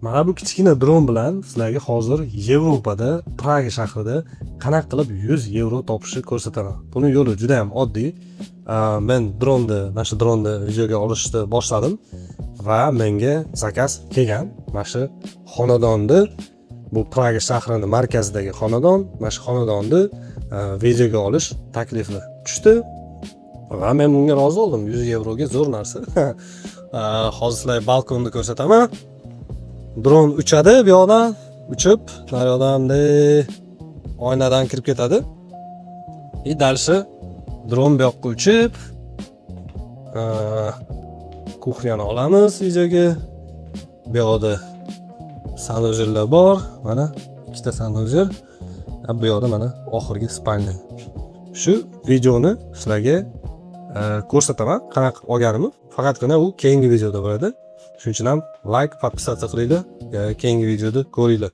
Mana bu kichkina dron bilan sizlarga hozir Yevropada, Praga shahrida qanaqa qilib 100 yevro topishni ko'rsataman. Buni yo'li juda ham oddiy. Men mana shu dronni videoga olishni boshladim va menga zakaz kelgan. Mana shu xonadonni, bu Praga shahrining markazidagi xonadon, mana shu xonadonni videoga olish taklifi tushdi. Va men bunga rozi bo'ldim. 100 yevroga zo'r narsa. Hozir sizlarga balkonni ko'rsataman. Dron uchadi, bu yoqdan uchib, naryoqdan oynadan kirib ketadi. Dalshi dron bu yoqqa uchib, kuxnyani olamiz videoga. Bu yoqda sanuzirlar bor, mana ikkita sanuzir. Bu yoqda mana oxirgi spalnya. Shu videoni sizlarga ko'rsataman, qanaqa olganimni. Faqatgina u keyingi videoda bo'ladi. Shuning uchun ham like, podpisatsiya qilinglar, keyingi videoda ko'ringlar.